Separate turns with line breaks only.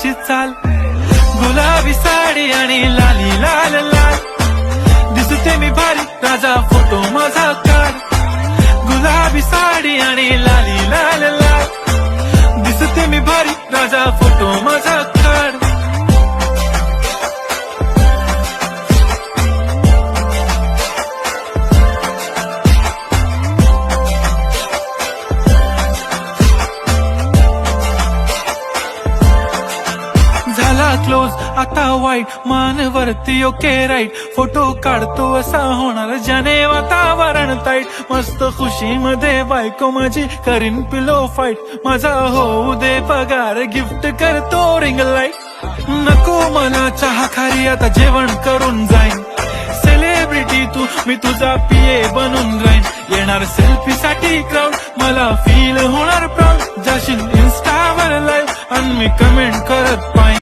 तुझी चाल, गुलाबी साडी आणि लाली लाल लाल, दिसते मी भारी राजा फोटो माझा काढ, गुलाबी साडी आणि लाली लाल लाल, दिसते मी भारी राजा फोटो माझा काढ. झाला क्लोज आता वाईट, मान वरती ओके राईट, फोटो काढतो असा होणार ज्याने वातावरण ताईट, मस्त खुशी मध्ये बायको माझी करीन पिलो फाईट, माझा होऊ दे पगार गिफ्ट करतो रिंग लाईट, नको मला चहा खारी आता जेवण करून जाईन, सेलिब्रिटी तू मी तुझा पिये बनून राहीन, येणार सेल्फी साठी क्राऊड मला फील होणार प्राऊड, जाशील इन्स्टावर लाईव्ह आणि मी कमेंट करत